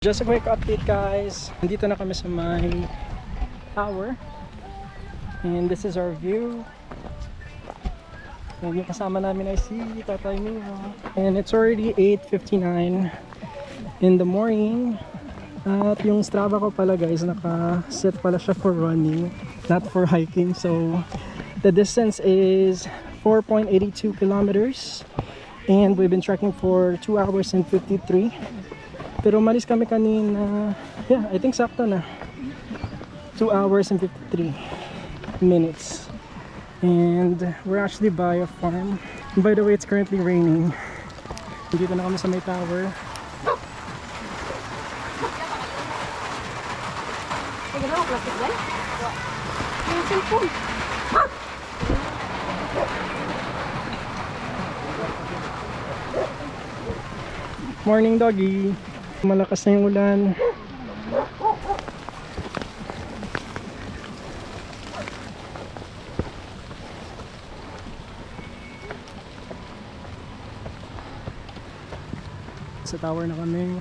Just a quick update guys, nandito na kami sa my tower and this is our view. And yung kasama namin ay si Tatay Mio. And it's already 8:59 in the morning. At yung Strava ko pala guys, naka-set pala siya for running, not for hiking. So the distance is 4.82 kilometers and we've been trekking for 2 hours and 53. Pero umalis kami kanina, yeah, I think sakto na 2 hours and 53 minutes. And we're actually by a farm. And by the way, it's currently raining. Dito na kami sa may tower. Morning doggy. Malakas na yung ulan. Sa tower na kami.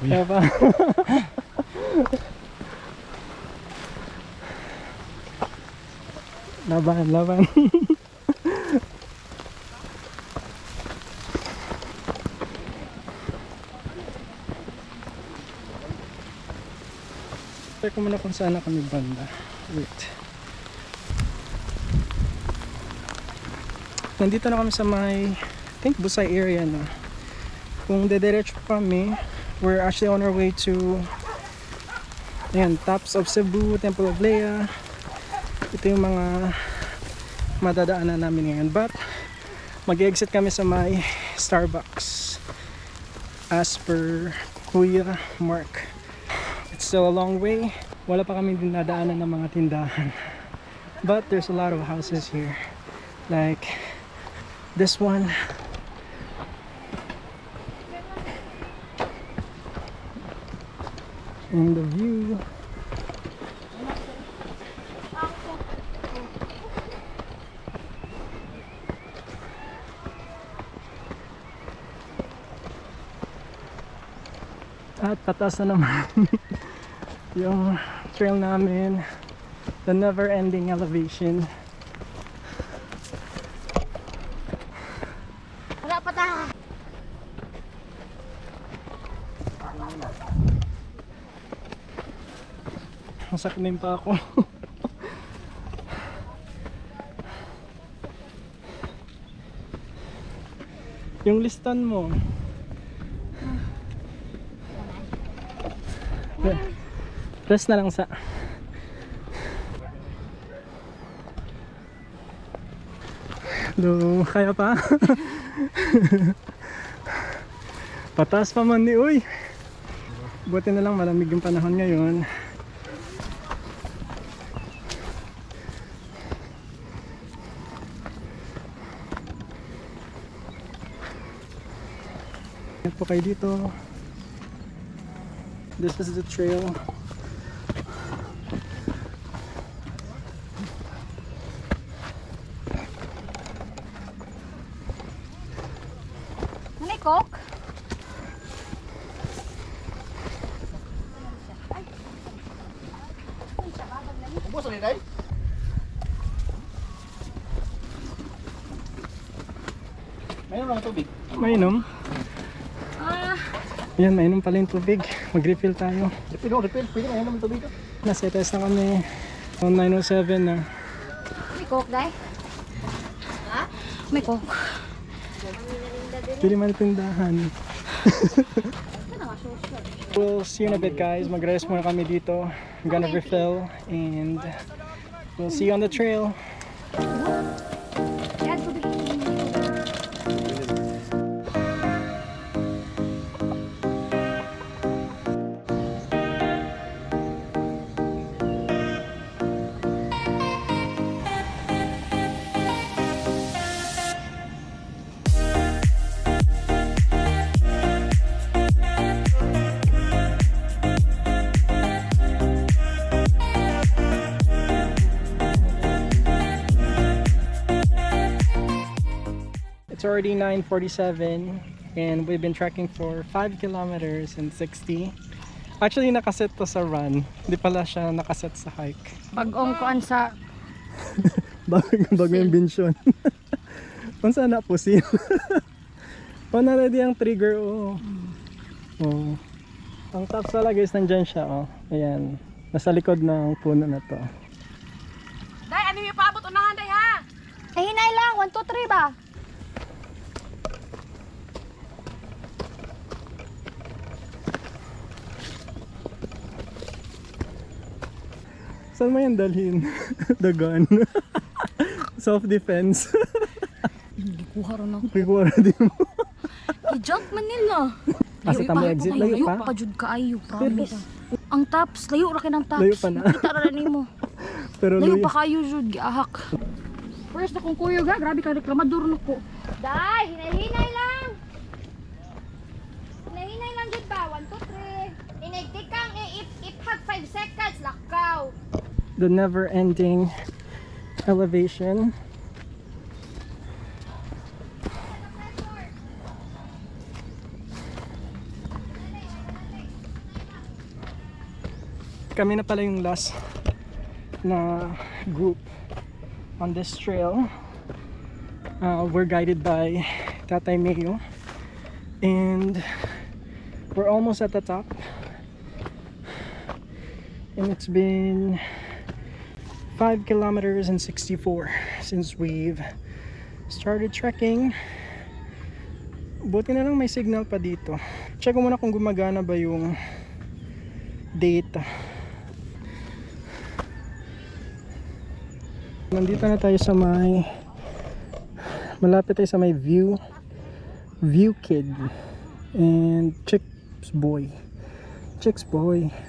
Kaya pa. Laban. Check ko muna kung saan na kami banda. Wait. Nandito na kami sa may, I think Busay area na. Kung dediretso kami, we're actually on our way to ayan, Tops of Cebu, Temple of Lea. Ito yung mga madadaanan namin ngayon. But mag-exit kami sa may Starbucks as per Kuya Mark. It's still a long way. Wala pa kami dinadaanan ng mga tindahan. But there's a lot of houses here. Like this one. And the view. At patas na naman yung trail namin, the never ending elevation. Wala pa ta. Masakit na yung pa ako. Yung listan mo. Press na lang sa Hello, kaya pa? Patas pa man ni uy. Buti na lang malamig yung panahon ngayon. Yan po kayo dito. This is the trail. May coke? Ubos na day? Mayroon lang tubig. Mainom. Ayan, mainom pala yung tubig. Mag-refill tayo. Refill. Pwede na yan naman tubig. Nasa test na kami. 9:07 na. May coke, day? Ha? May coke. Pili man tindahan. We'll see you in a bit guys. Mag-rest muna kami dito. I'm gonna refill and we'll see you on the trail. Yan, tubig. It's already 9:47 and we've been trekking for 5 kilometers and 60. Actually, nakaset to sa run. Hindi pala siya nakaset sa hike. Pag-ong kuan sa Bago yung bensyon. Kung saan na po siya. Oh, na-ready ang trigger. Oh. Oh. Ang tops pala guys, nandyan siya. Oh. Ayan. Nasa likod ng puno na to. Day, ano yung paabot unahan, Day, ha? Ay, hinay lang, 1, 2, 3 ba? Saan mo yan dalhin? The gun. Self-defense. Hindi kuha rin ako. Pikuwara din mo. I-jump man nila. Asa tamo exit? Layo pa? pa jud kaayo, promise. Ang tops, layo ra kay ng tops. Layo pa na. Kita ra nimo. Pero Layo Luis, pa kayo jud giahak. First na kong kuyog, ha? Grabe ka, reklamador no ko. Dai, hinay lang. Hinay lang jud ba? 1, 2, 3. Inigtik kang ipag 5 seconds lakaw. the never-ending elevation. Kami na pala yung last na group on this trail. We're guided by Tatay Mayo and we're almost at the top, and it's been 5 kilometers and 64 since we've started trekking. Buti na lang may signal pa dito. Check ko muna kung gumagana ba yung data. Nandito na tayo sa may malapit tayo sa may view kid and Chicks Boy.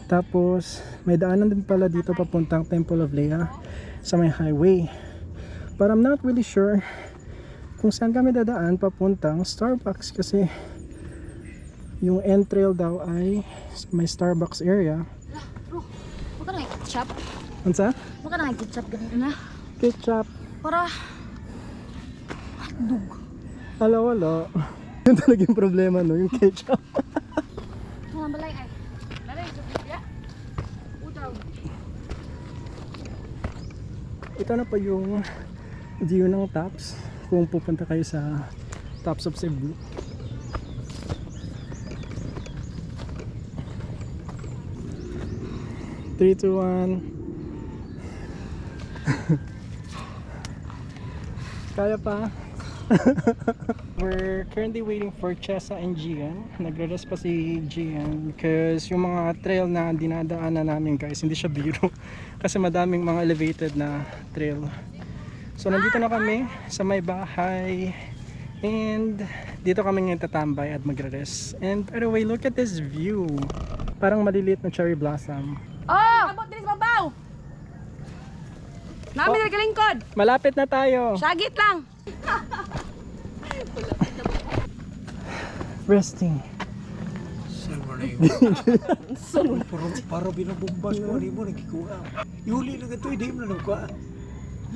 Tapos may daanan din pala dito papuntang Temple of Leah sa may highway, but I'm not really sure kung saan kami dadaan papuntang Starbucks kasi yung entrail daw ay sa may Starbucks area. Bro, wag ka na ketchup. Ansa? Wag ka na ketchup ganito na. Ketchup. Para hotdog. Wala. Yun talaga yung problema, no? Yung ketchup. Mga balay ay. Dalay, Sofia. Utaw. Ito na pa yung view ng tops kung pupunta kayo sa tops of Cebu. Three, two, one. Kaya pa. We're currently waiting for Chessa and Gian. Nagre-rest pa si Gian because yung mga trail na dinadaanan namin guys, hindi siya biro kasi madaming mga elevated na trail. So nandito na kami sa may bahay and dito kami ngayon tatambay at magre-rest. And by the way, look at this view. Parang maliliit na cherry blossom. Oh! Abot din sa babaw! Namin na kalingkod! Malapit na tayo. Sagit lang! Resting. Para binabumbas mo, hindi mo nagkikuha. Yuli lang ito, hindi mo na nagkuha.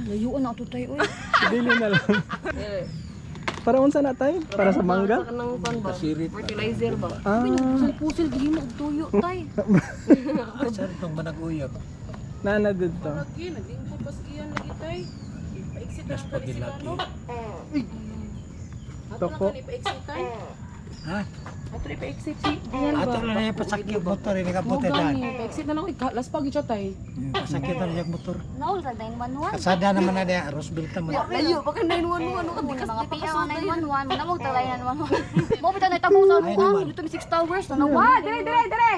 Layuan na ito tayo uy. Dili na lang. Para unsa na tayo? Para sa mangga? Kanang pan ba? Sirit. Fertilizer ba? Ah, Pusil-pusil di mo og tuyo tay. Saan itong managuyag? nana dito. Lagi, naging pas iyan lagi tay. Pa-exit na Mas pagilaki. Toko. Pa-exit tay. Ha? Ato rin pa-exit si Diyan ba? Ato na yung pasakit motor, hindi ka Mo puti dyan. gani, pa-exit na lang. Las pagi siya tay. Pasakit na yung motor. Naul sa 911. Kasada naman na niya, Roseville naman. Layo, baka 911 ka Mga bikas mga di PO pa 911, namog talay 911. Mo bitaw na tabong sa Ay, mo. naman. Dito mi 6 towers na nawa. Ah, dire!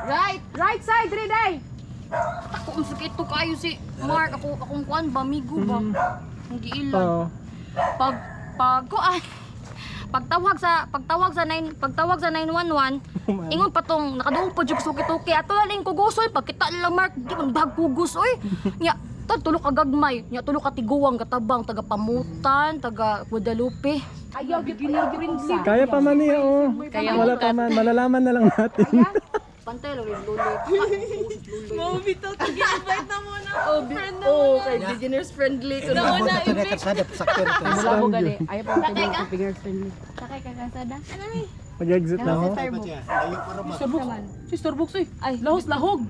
Right! Right side, dire, day! Ako ang sakit to kayo si Mark akong kuan ba migo ba. Hindi ilan. Oo. Pag kuan pagtawag sa 911 ingon pa tong nakaduong pa jud suki-tuki ato na ling kugusoy pagkita nila Mark di man dag kugos oy nya tulo ka gagmay nya tulo ka tiguwang katabang taga Pamutan taga Guadalupe. Ayaw, giginir sa. Kaya pa man niya, oh. Kaya Wala pa man. Malalaman na lang natin. Pantay lang yung luloy. Mau bitaw to gi-invite na mo na. Friend na Oh, mo na. kay beginners friendly. Eh, nabot na ito na kasada, pasakyan ito. Wala mo gali. Ayaw pa ako ng beginners friendly. Sakay ka kasada. Mag-exit na ako. Starbucks. Layo para mag. Starbucks. Si Starbucks eh. Ay, Lahos lahog.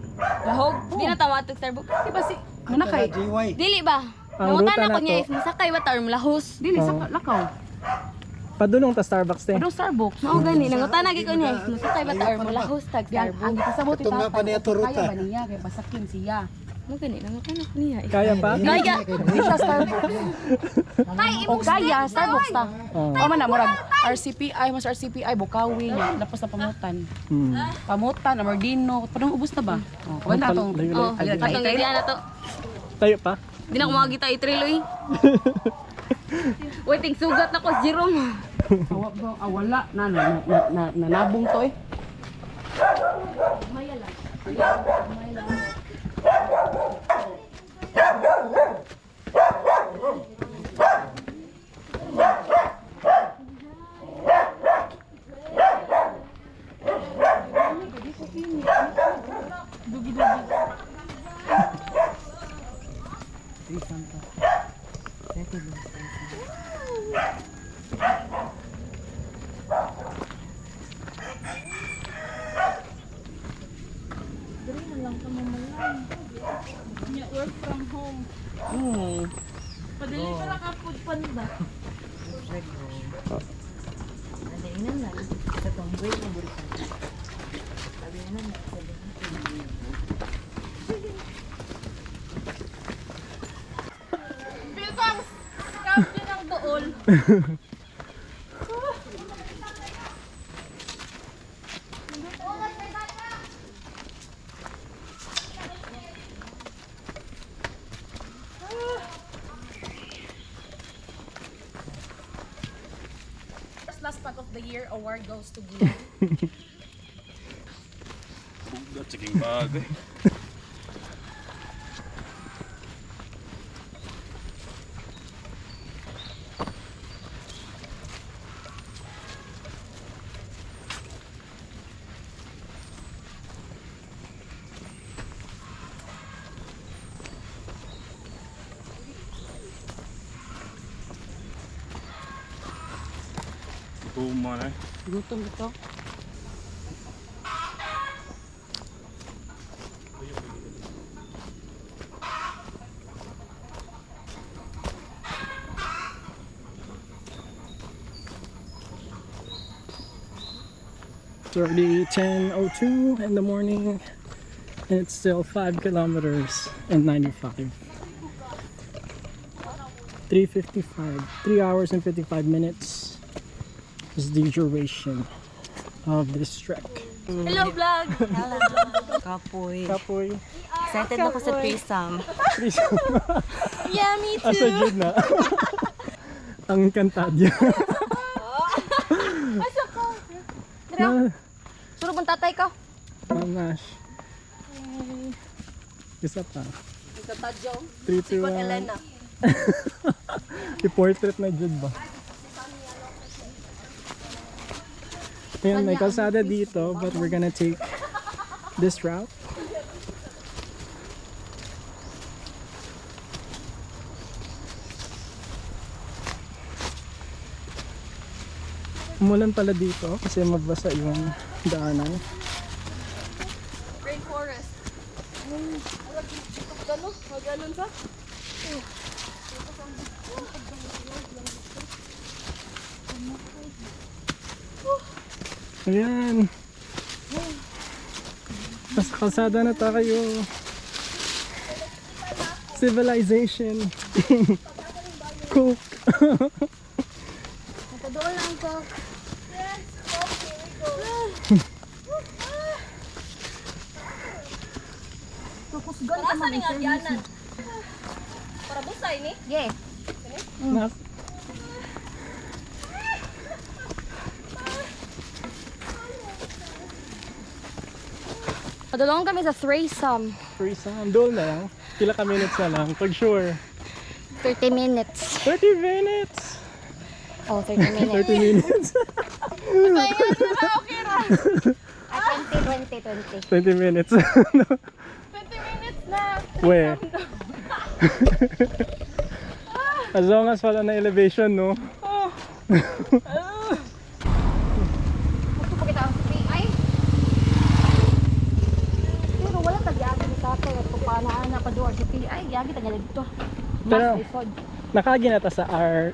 lahog. Di na tama itong Starbucks. Di ba si Manakay? JY. Dili ba? Ang Nangutan ruta ako na niya to. if masakay ba tayo lahos. Dili sa Lakaw. Padulong ta Starbucks te. Ano Starbucks? Mao gani nangutan na ko niya if masakay ba tayo lahos tag Yan, ang Starbucks. kasabot Ito nga pa niya to ruta. Kaya ba niya kay pasakyan siya. Mo gani nangutan ako niya. Kaya pa? Gaya. Hindi siya Starbucks. Tay O kaya Starbucks ta. Oo. O man na murag RCPI mas RCPI Bukawi niya lapos na pamutan. Hmm. Pamutan Amardino, padung ubos na ba? Oh, kawala na tong Layo-layo. Oh, katong gaya na to. Tayo pa? Di na ko makakita itriloy. Waiting sugat na ko Jerome. Wala na nabong to eh. Nya work from home. Padali para ka food panda. Feel ko ang scam din ang dool. First last pack of the year award goes to Gila. That's a king bag. Tuma na. Gutom ito. It's already 10:02 in the morning and it's still 5 kilometers and 95. 3:55. 3 hours and 55 minutes is the duration of this trek. Hello vlog. Kapoy. Kapoy. Excited ako sa threesome. Yeah, me too. Asa dyan na? Ang kantadya. Na, Suro bang tatay ka? mamash. Isa pa. Sa Tadyo. 3 to 1. I-portrait na dyan ba? Ayan, may kalsada dito, but we're gonna take this route. Umulan pala dito kasi mabasa yung daanan. Rainforest. Gano? Maganon sa? Ayan. Nasa kalsada na tayo. Civilization. Cook. Doon lang ko. Nasa ni nga diyanan. Para busay ni? Yes. Nas Padulong kami sa threesome. free sum. Doon na lang. Pila ka minutes na lang. Pag sure. 30 minutes. 30 minutes. Oh, 30 minutes. 30 minutes. I can 20 minutes. 20 minutes na. Weh. As long as wala na elevation, no? Gusto pa kita ang CPI. Pero wala tag-yagi ni tatay at pupanaan na pa doon CPI. Yagi tag dito. Pero- Mas isod. Nakagi na ta sa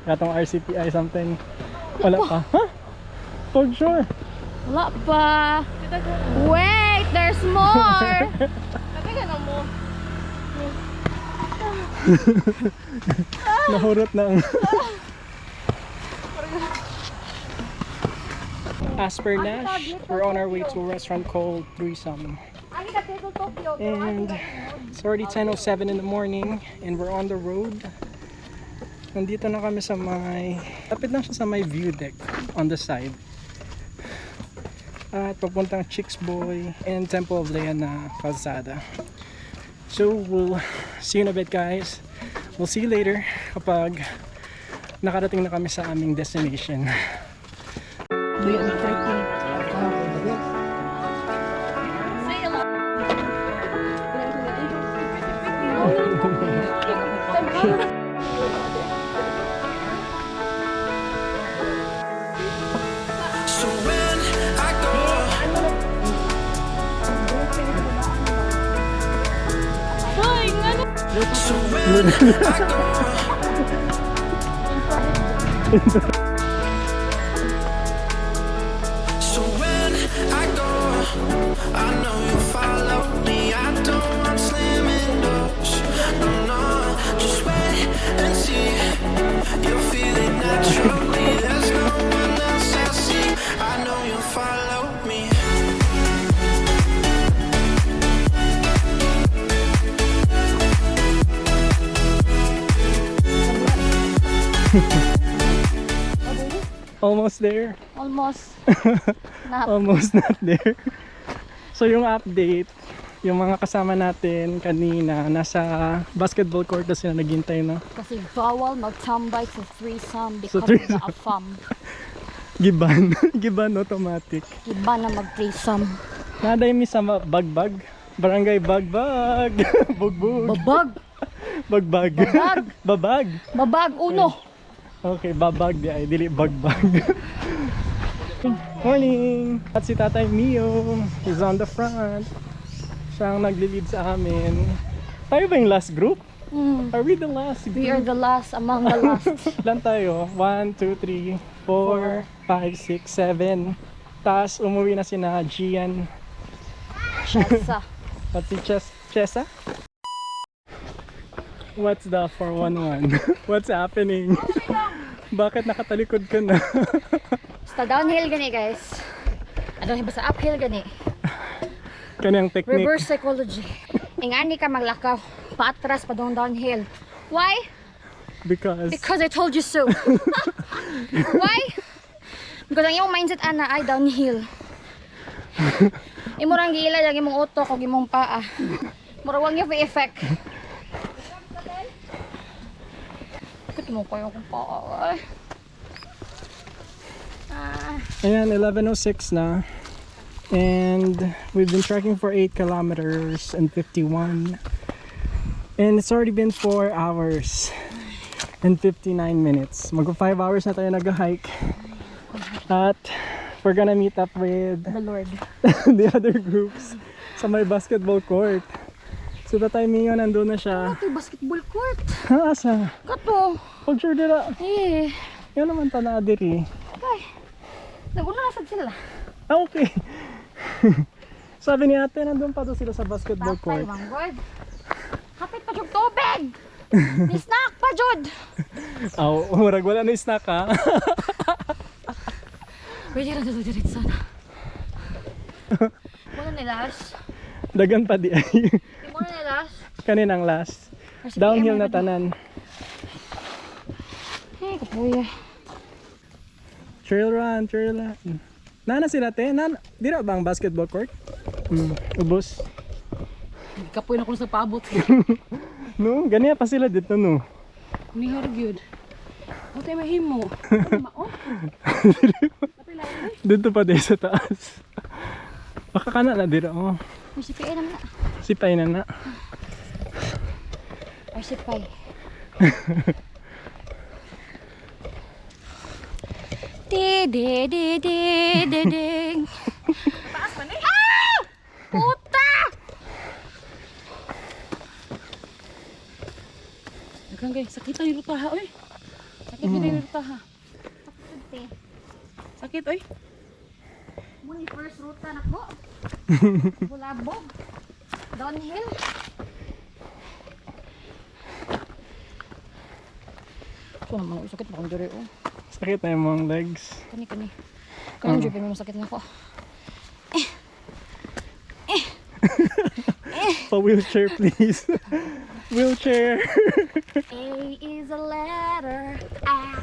katong RCPI something. Wala pa. Huh? For sure. Wala pa. Wait, there's more. Kasi ganun mo. Nahurot na ang... As per Nash, we're on our way to a restaurant called Threesome. Ani ka Tito Tokyo. And it's already 10:07 in the morning and we're on the road. Nandito na kami sa may... Lapit lang siya sa may view deck on the side. At papuntang Chicks Boy and Temple of Leia na kalsada. So we'll see you in a bit, guys. We'll see you later kapag nakarating na kami sa aming destination. So when I go, so when I go, so when I go, I know you follow me. I don't want slamming doors. No, no, just wait and see. You'll feel it naturally. There's no one else I see. I know you follow me. Almost there. Almost. Nap. Almost not there. So yung update, yung mga kasama natin kanina nasa basketball court na sila naghintay na. Kasi bawal magtambay sa threesome Sa because threesome. of the AFAM. Giban. Giban automatic. Iba na mag-threesome. Naday mi sa bagbag. Barangay bagbag. Bugbog. Babag! Bagbag. Babag! Babag. Babag uno! Okay, babag di ay dili bagbag. Morning! At si Tatay Mio is on the front. Siya ang nagli-lead sa amin. Tayo ba yung last group? Are we the last group? We are the last among the last. Ilan tayo? 1, 2, 3, 4, 5, 6, 7. Tapos umuwi na sina Gian Shasa. at si Chessa. What's the 411? What's happening? Bakit nakatalikod ka na? Basta downhill gani guys. Ano basta uphill gani. Kanyang technique. Reverse psychology. Ingani ka maglakaw. Paatras pa downhill. Why? Because I told you so. Why? Because ang iyong mindset ana ay downhill. Imurang gila yung imong utok o imong paa. Murawang yung effect. Bakit mo kayo kung paa ay? Ayan, 11:06 na. And we've been trekking for 8 kilometers and 51. And it's already been 4 hours and 59 minutes. Mag 5 hours na tayo nag-hike. At we're gonna meet up with The Lord. the other groups sa may basketball court. So Tatay Mio nandun na siya. Ito basketball court. Ha, asa? Kato. Pag sure dira. Eh. Yan naman ta na diri. Kay. Naguna na sad sila. Ah, okay. Sabi ni ate, nandun pa doon sila sa basketball Tatay court. manggod. Kapit pa yung tubig. Ni snack pa jud. Aw, murag wala na snack ha. Pwede ra dito diretso sana. Muna nilas. Dagan pa di ay. Di muna nilas. Kaninang last. Downhill na tanan. Eh, kapuya. Trail run, trail run. Nana sila te, di na bang basketball court? Ubos. Kapoy na ko sa paabot. No, ganyan pa sila dito no. Ni gyud. O tayo mahimo. Mao. Dito pa din sa taas. Baka Kana na dito, oh. May CPI naman na. Sipay na na. Ay, CPI. Ding. Paas pa na eh. Ah! Puta! Daghang kay sakit ni Rutaha oy. Sakit ni Rutaha. Sakit oy. Muni first ruta na ko. Bulabog. Downhill. So naman sakit pa kung dire oh. Sakit na yung mga legs. Kani. Kani jud may sakit na ko. Pa-wheelchair, please. Wheelchair. A is a letter.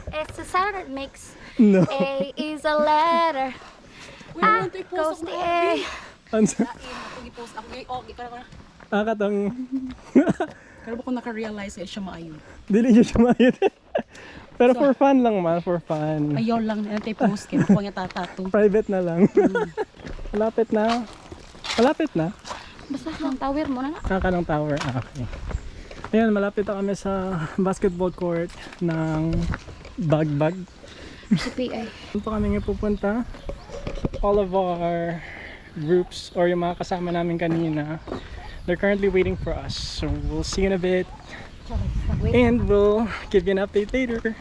It's a sound that makes. No. A is a letter. A goes the A. Ansa? I-post ako kay okay ka na. Katong... Pero ko naka-realize siya maayo. Dili niya siya mayat. Pero for fun lang man, for fun. Ayaw lang na post kay ko nga tatato. Private na lang. Malapit na. Malapit na. Basta ang tower mo na na. Kanang tower. Okay. Ayan, malapit na kami sa basketball court ng Bagbag. CPI. Saan pa kami nga pupunta? All of our groups or yung mga kasama namin kanina, they're currently waiting for us. So we'll see you in a bit. And we'll give you an update later.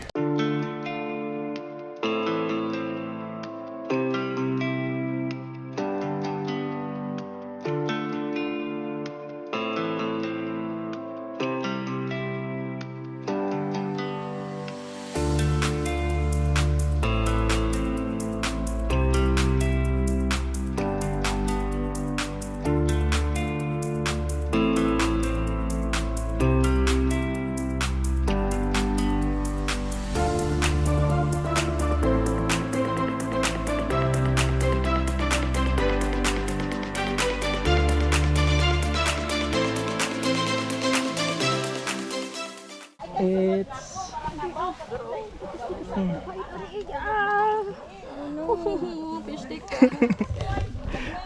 It's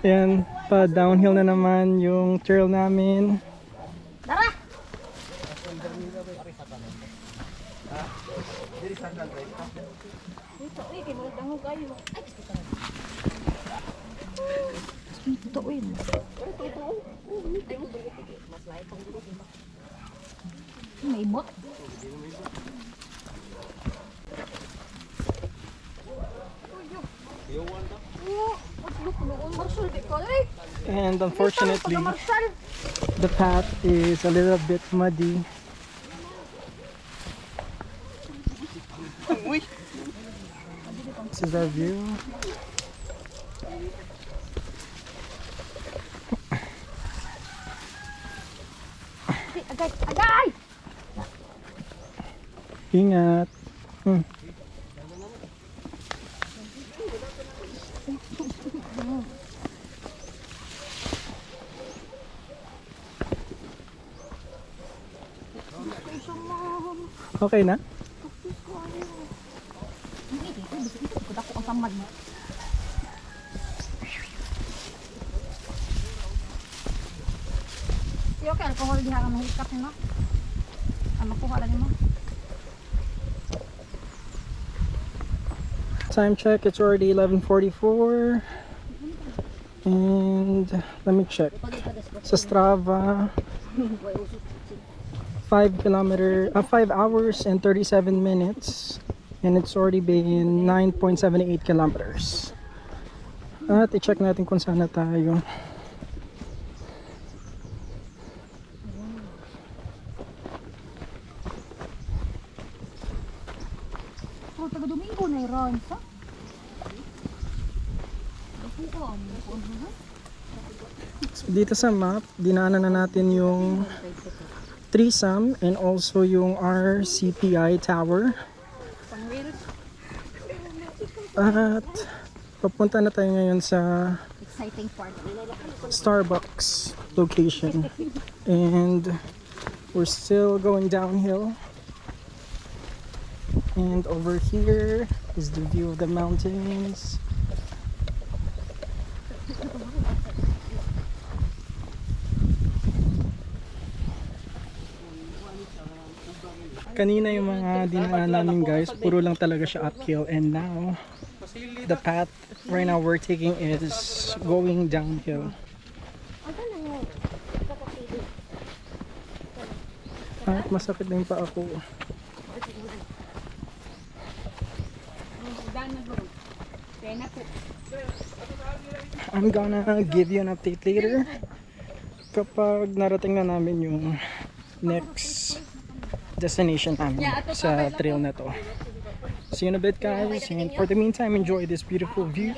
Ayan, pa downhill na naman yung trail namin. Tara! Ito, uy. May bot. And unfortunately, the path is a little bit muddy. This is our view. Agay! Agay! Ingat. Okay na? Ako ang tamad mo. Sige, okay. Alcohol diha ka mahikap mo. Ano po ka mo? Time check, it's already 11:44. And let me check. Sa Strava, 5 hours and 37 minutes. And it's already been 9.78 kilometers. At i-check natin kung saan na tayo. Oh, taga-Domingo na yun, sa? So dito sa map, dinaanan na natin yung Trisam and also yung RCPI Tower. At papunta na tayo ngayon sa Exciting part. Starbucks location. And we're still going downhill. And over here is the view of the mountains. Kanina yung mga dinaanan namin guys, puro lang talaga siya uphill, and now the path right now we're taking is going downhill. At masakit na yung paa ko. I'm gonna give you an update later kapag narating na namin yung next destination namin sa trail na to. See you in a bit guys, and for the meantime enjoy this beautiful view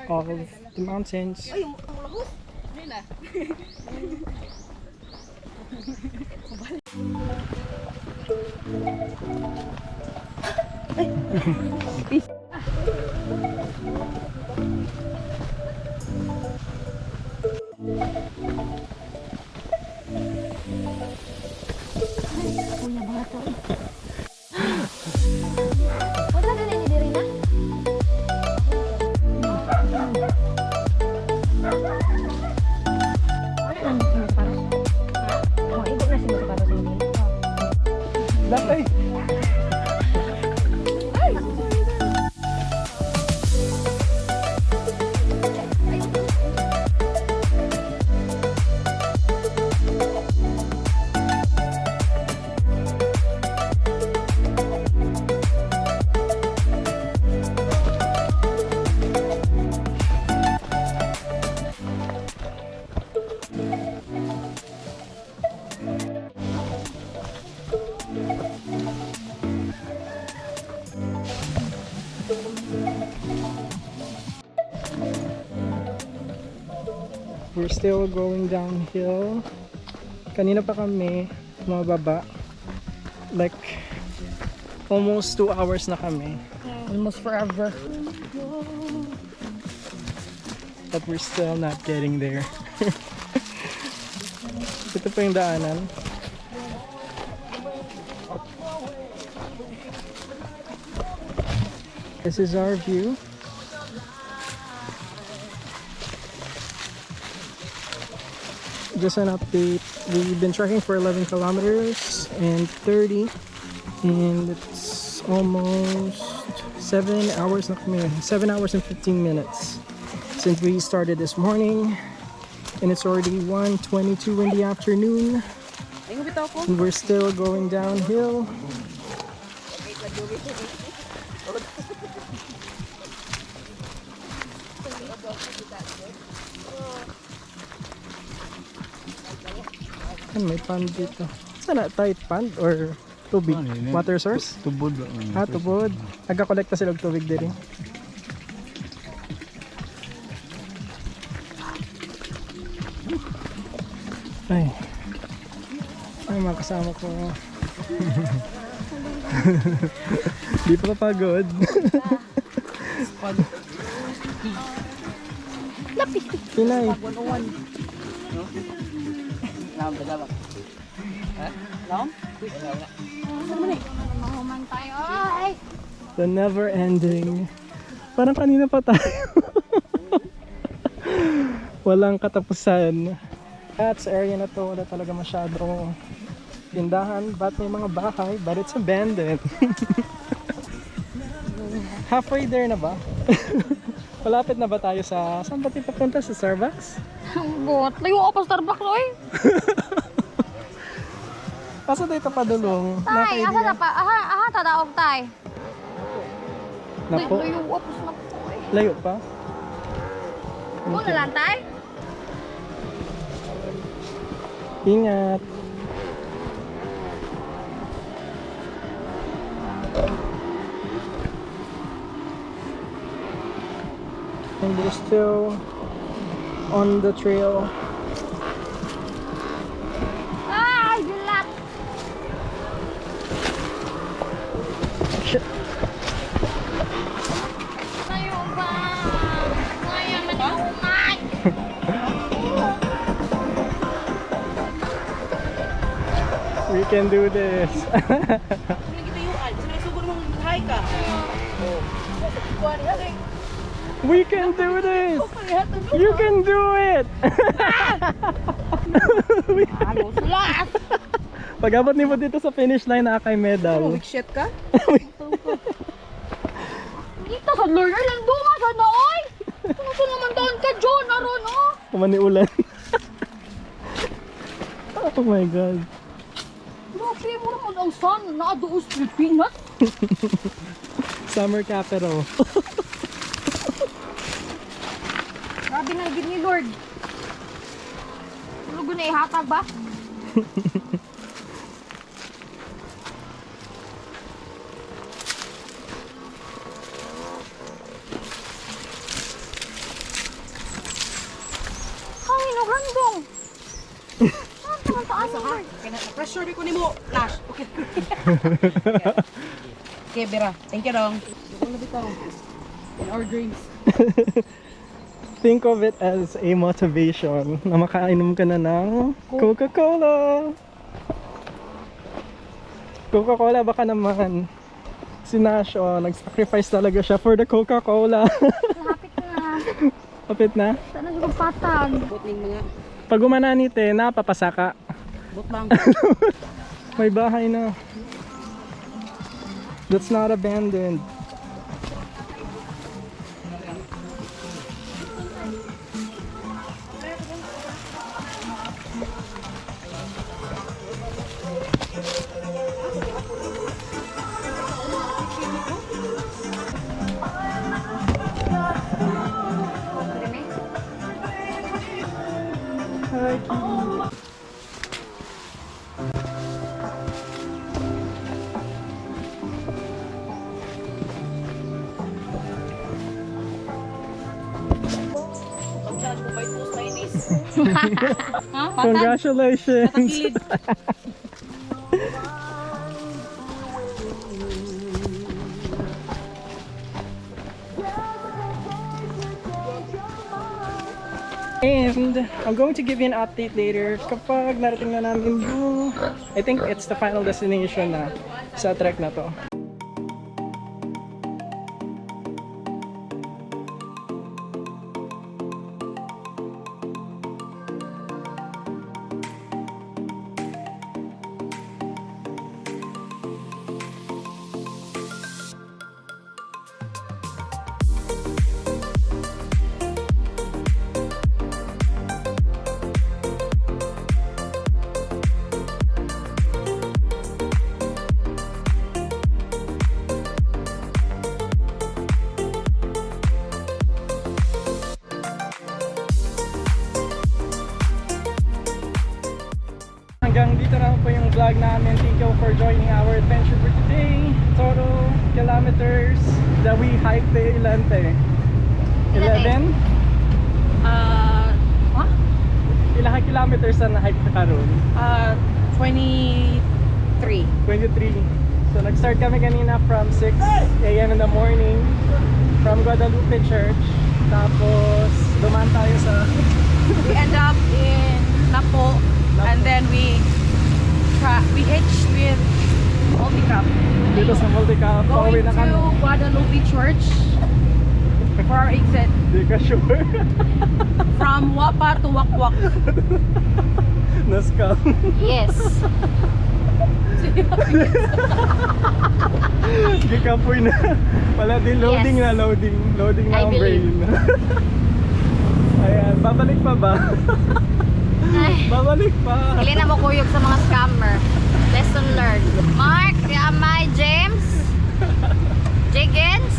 of the mountains. Wala na ni diri na. Datay! We're still going downhill. Kanina pa kami mababa. Like almost 2 hours na kami. Almost forever. But we're still not getting there. Ito pa yung daanan. This is our view. Just an update. We've been trekking for 11 kilometers and 30, and it's almost 7 hours na kami. 7 hours and 15 minutes since we started this morning, and it's already 1:22 in the afternoon, and we're still going downhill. May pond dito. Sana tight pond or tubig? Water source? Tubod. Tubod. Nagkakolekta sila og tubig diri. Ay. Ay, mga kasama ko. Di pa pagod. Pinay. Mahuman tayo. Ay! The never ending. Parang kanina pa tayo. Walang katapusan. At sa area na to, wala talaga masyadong tindahan. But may mga bahay, but it's abandoned. Halfway there na ba? Malapit na ba tayo sa... Saan ba tayo papunta? Sa Starbucks? Bot, layo ako pa Starbucks, oy. Asa tayo padulong? Tay, asa na pa? Aha, tadaog tay. Napo, Layo ako na po, oy. layo pa? Kung na lang, tay? Ingat. And we're still on the trail. Ay, gulat! Shit. Layo ba? Kaya manihuman! We can do this. We can do this. You can do it. Pag-abot ni mo dito sa finish line na kay medal. Weak shit ka? Dito sa learner lang dunga sa naoy. Kung ito naman doon ka, John, aron, oh. Kumani ulan. Oh my god. Grabe mo naman ang sun, nakaduos Pilipinas. Summer capital. Grabe na gid ni Lord. Lugo na ihatag ba? Ay, nagandong. Ang taas sa Lord. Pressure di ko ni mo. Nash. Okay. Okay, Bira. Thank you, dong. Yung na bitaw. In our dreams. Think of it as a motivation na makainom ka na ng Coca-Cola. Coca-Cola baka naman. Si Nash, oh, nag-sacrifice talaga siya for the Coca-Cola. Lapit na. Kapit na. Sana siya magpatag. Botling mga. Pag umananite, napapasaka. Bot lang. May bahay na. That's not abandoned. Hi, Kitty. Congratulations. And I'm going to give you an update later kapag narating na namin yung, I think it's the final destination na sa trek na to. Hanggang dito na po yung vlog namin. Thank you for joining our adventure for today. Total kilometers that we hiked the Ilante. 11? Huh? Ilang kilometers na na-hike na karon? 23. 23. So nag-start kami kanina from 6 AM in the morning from Guadalupe Church. Tapos dumaan tayo sa We end up in Napo. And then we hitched with Multicap. dito sa Multicap. Pauwi Going na kami. to Guadalupe Church for our exit. Di ka sure. From Wapa to Wakwak. Nascam. Yes. Di ka po na. Wala din loading Yes. na loading. Loading na I ang brain. Ayan, babalik pa ba? Ay, Babalik pa. hindi na mo kuyog sa mga scammer. Lesson learned. Mark, Amay, James, Jiggins,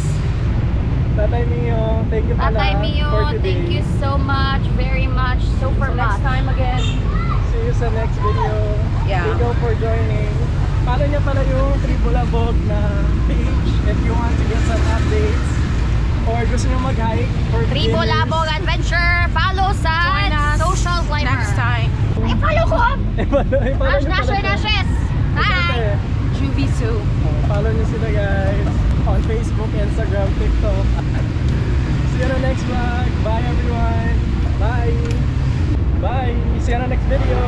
Tatay Mio, thank you pala Tatay Mio, for today. thank you so much, very much, super So next much. time again. See you sa next video. Yeah. Thank you for joining. Follow niya pala yung Tribulabog na page if you want to get some updates or gusto niyo mag-hike for Tribo beginners. Labog Adventure, follow sa Join us social climber. Next time. Ay, follow ko! Follow niyo pala siya. Nashes! Hi! Jubisu. Follow niyo sila guys on Facebook, Instagram, TikTok. See you on the next vlog. Bye everyone. Bye. Bye. See you on the next video.